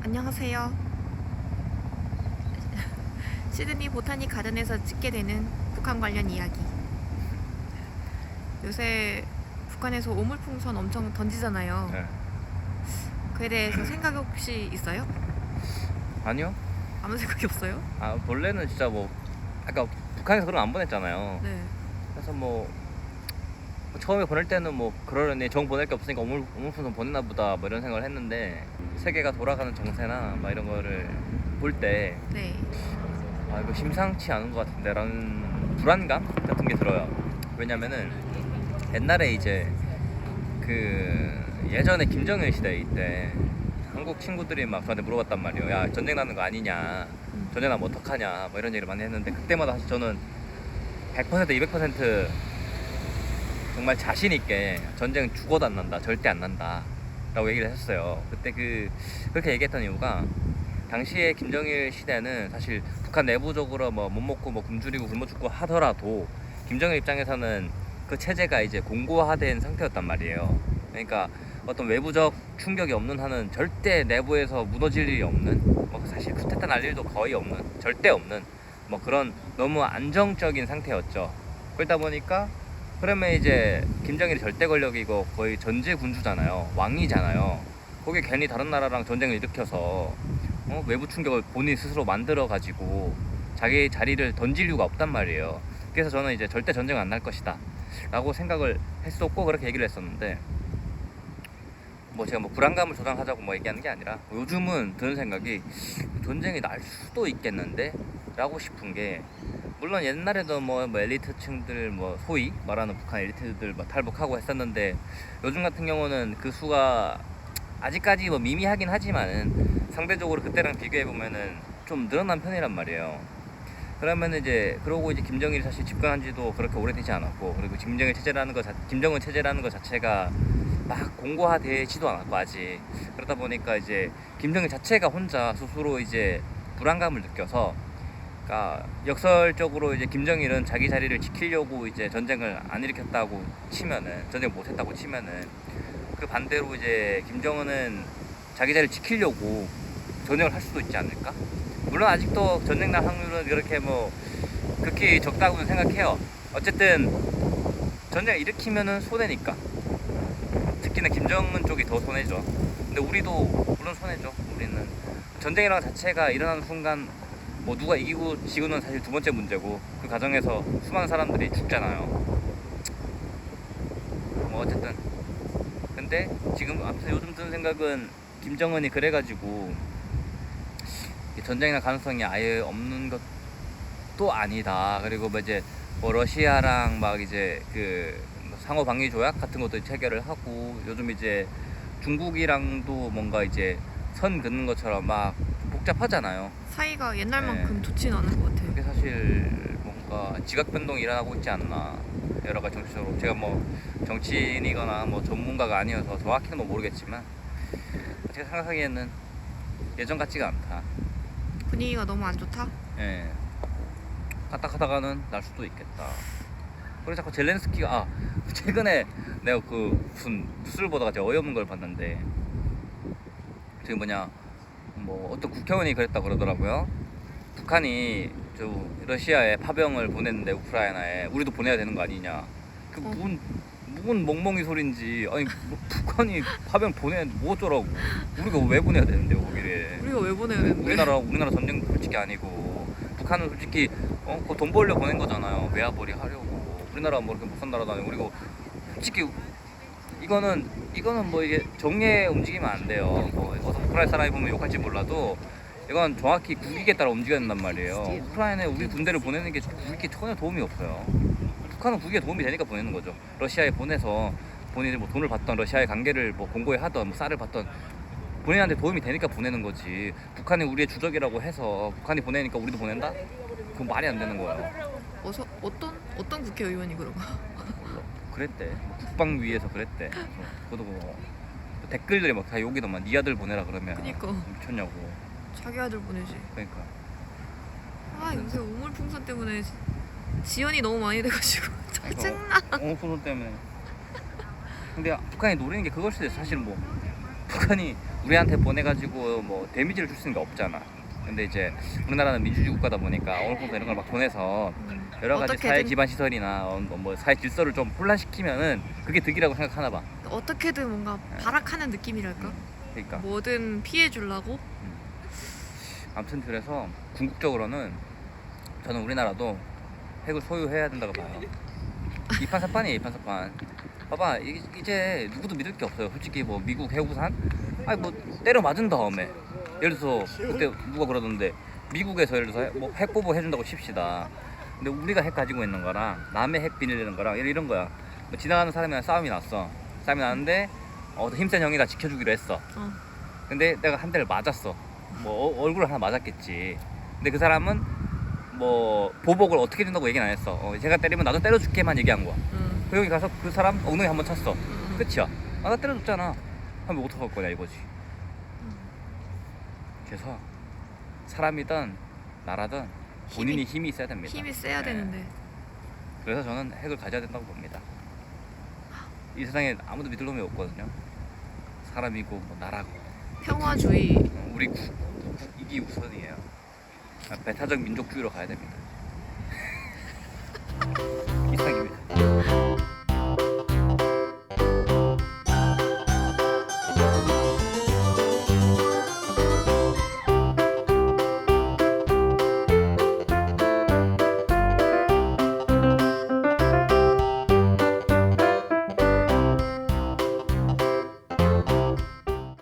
안녕하세요. 시드니 보타닉 가든에서 찍게 되는 북한 관련 이야기. 요새 북한에서 오물풍선 엄청 던지잖아요. 네. 그에 대해서 생각이 혹시 있어요? 아니요. 아무 생각이 없어요? 원래는 진짜 뭐 아까 북한에서 그런 안 보냈잖아요. 네. 그래서 뭐 처음에 보낼 때는 뭐 그러려니 정 보낼 게 없으니까 오물풍선 보냈나 보다 뭐 이런 생각을 했는데, 세계가 돌아가는 정세나 막 이런 거를 볼 때 네. 이거 심상치 않은 것 같은데 라는 불안감 같은 게 들어요. 왜냐면은 옛날에 이제 그 예전에 김정일 시대 때 한국 친구들이 막 저한테 물어봤단 말이에요. 야, 전쟁 나는 거 아니냐, 전쟁 나면 어떡하냐, 뭐 이런 얘기를 많이 했는데, 그때마다 사실 저는 100% 200% 정말 자신 있게 전쟁은 죽어도 안 난다, 절대 안 난다 라고 얘기를 했었어요. 그때 그렇게 얘기했던 이유가, 당시에 김정일 시대는 사실 북한 내부적으로 뭐 못 먹고 뭐 굶주리고 굶어 죽고 하더라도 김정일 입장에서는 그 체제가 이제 공고화된 상태였단 말이에요. 그러니까 어떤 외부적 충격이 없는 한은 절대 내부에서 무너질 일이 없는, 뭐 사실 쿠데타 날 일도 거의 없는, 절대 없는 뭐 그런 너무 안정적인 상태였죠. 그러다 보니까, 그러면 이제 김정일이 절대 권력이고 거의 전제 군주잖아요. 왕이잖아요. 거기에 괜히 다른 나라랑 전쟁을 일으켜서 외부 충격을 본인 스스로 만들어 가지고 자기 자리를 던질 이유가 없단 말이에요. 그래서 저는 이제 절대 전쟁은 안 날 것이다 라고 생각을 했었고, 그렇게 얘기를 했었는데, 뭐 제가 뭐 불안감을 조장하자고 뭐 얘기하는 게 아니라, 요즘은 드는 생각이 전쟁이 날 수도 있겠는데 라고 싶은 게, 물론 옛날에도 뭐 엘리트층들, 뭐 소위 말하는 북한 엘리트들 뭐 탈북하고 했었는데, 요즘 같은 경우는 그 수가 아직까지 뭐 미미하긴 하지만은 상대적으로 그때랑 비교해 보면은 좀 늘어난 편이란 말이에요. 그러면 이제 그러고 이제 김정일이 사실 집권한 지도 그렇게 오래되지 않았고, 그리고 김정은 체제라는 것 자체가 막 공고화되지도 않았고 아직. 그러다 보니까 이제 김정일 자체가 혼자 스스로 이제 불안감을 느껴서, 그러니까 역설적으로 이제 김정일은 자기 자리를 지키려고 이제 전쟁을 안 일으켰다고 치면은, 전쟁 못 했다고 치면은, 그 반대로 이제 김정은은 자기 자리를 지키려고 전쟁을 할 수도 있지 않을까? 물론 아직도 전쟁 날 확률은 그렇게 뭐 극히 적다고 생각해요. 어쨌든 전쟁을 일으키면은 손해니까. 특히나 김정은 쪽이 더 손해죠. 근데 우리도 물론 손해죠. 우리는 전쟁이라는 자체가 일어나는 순간 뭐 누가 이기고 지고는 사실 두 번째 문제고, 그 과정에서 수많은 사람들이 죽잖아요. 뭐 어쨌든, 근데 지금 아무튼 요즘 드는 생각은, 김정은이 그래가지고 전쟁이 날 가능성이 아예 없는 것도 아니다. 그리고 뭐 이제 뭐 러시아랑 막 이제 그 상호 방위 조약 같은 것도 체결을 하고, 요즘 이제 중국이랑도 뭔가 이제 선 긋는 것처럼 막 복잡하잖아요. 사이가 옛날만큼 네. 좋진 않은 것 같아요. 그게 사실 뭔가 지각 변동이 일어나고 있지 않나, 여러 가지 정치적으로. 제가 뭐 정치인이거나 뭐 전문가가 아니어서 정확히는 뭐 모르겠지만, 제가 생각하기에는 예전 같지가 않다. 분위기가 너무 안 좋다? 예. 까딱하다가는 날 수도 있겠다. 그래서 자꾸 젤렌스키가, 최근에 내가 그 무슨 뉴스를 보다가 제가 어이없는 걸 봤는데, 지금 뭐 어떤 국회의원이 그랬다 그러더라고요. 북한이 저 러시아에 파병을 보냈는데, 우크라이나에 우리도 보내야 되는 거 아니냐. 그 무슨 멍멍이 소린지. 아니 뭐 북한이 파병 보내 뭐 어쩌라고. 우리가 왜 보내야 되는데요 거기를. 우리가 왜 보내야 되는데? 우리나라 전쟁 솔직히 아니고, 북한은 솔직히 그 돈 벌려 보낸 거잖아요. 외화벌이 하려고. 우리나라 뭐 이렇게 못 산 나라도 아니고. 그리고 솔직히 이거는 뭐 이게 정의에 움직이면 안 돼요. 뭐 어서 우크라이나 사람이 보면 욕할지 몰라도, 이건 정확히 국익에 따라 움직여야 된단 말이에요. 우크라이나에 우리 군대를 보내는 게 국익에 전혀 도움이 없어요. 북한은 국익에 도움이 되니까 보내는 거죠. 러시아에 보내서 본인이 뭐 돈을 받던, 러시아의 관계를 뭐 공고히 하던, 뭐 쌀을 받던, 본인한테 도움이 되니까 보내는 거지. 북한이 우리의 주적이라고 해서 북한이 보내니까 우리도 보낸다? 그건 말이 안 되는 거예요. 어떤 국회의원이 그런 거? 그랬대. 국방위에서 그랬대. 그것도 뭐 댓글들이 막 다 욕이더만. 네 아들 보내라 그러면. 그니까. 미쳤냐고. 자기 아들 보내지. 그러니까. 요새 우물풍선 때문에 지연이 너무 많이 돼가지고 짜증나. 오물풍선 때문에. 근데 북한이 노리는 게 그걸 수도 있어. 사실 뭐 북한이 우리한테 보내가지고 뭐 데미지를 줄 수 있는 게 없잖아. 근데 이제 우리나라는 민주주의 국가다 보니까 언론공사 이런 걸 막 보내서 여러 가지 사회 어떻게든 기반 시설이나 뭐 사회 질서를 좀 혼란시키면은 그게 득이라고 생각하나 봐. 어떻게든 뭔가 발악하는 느낌이랄까? 그러니까 뭐든 피해 주려고. 아무튼 그래서 궁극적으로는 저는 우리나라도 핵을 소유해야 된다고 봐요. 이판사판이에요, 이판사판. 봐봐, 이제 누구도 믿을 게 없어요. 솔직히 뭐 미국 해우산, 아니 뭐 때려 맞은 다음에 예를 들어서 그때 누가 그러던데 미국에서 예를 들어서 뭐 핵 보복 해준다고 칩시다. 근데 우리가 핵 가지고 있는 거랑 남의 핵 비밀리는 거랑 이런 거야. 뭐 지나가는 사람이랑 싸움이 났어. 싸움이 났는데 힘센 형이 나 지켜주기로 했어. 근데 내가 한 대를 맞았어. 뭐 얼굴을 하나 맞았겠지. 근데 그 사람은 뭐 보복을 어떻게 준다고 얘기는 안 했어. 제가 때리면 나도 때려줄게만 얘기한 거야. 그 형이 가서 그 사람 엉덩이 한번 쳤어. 끝이야. 나 때려줬잖아. 하면 어떡할 거냐 이거지. 그래서 사람이든 나라든 본인이 힘이 있어야 됩니다. 힘이 세야 네. 되는데. 그래서 저는 핵을 가져야 된다고 봅니다. 이 세상에 아무도 믿을 놈이 없거든요. 사람이고 뭐 나라고. 평화주의. 우리 이게 우선이에요. 배타적 민족주의로 가야 됩니다.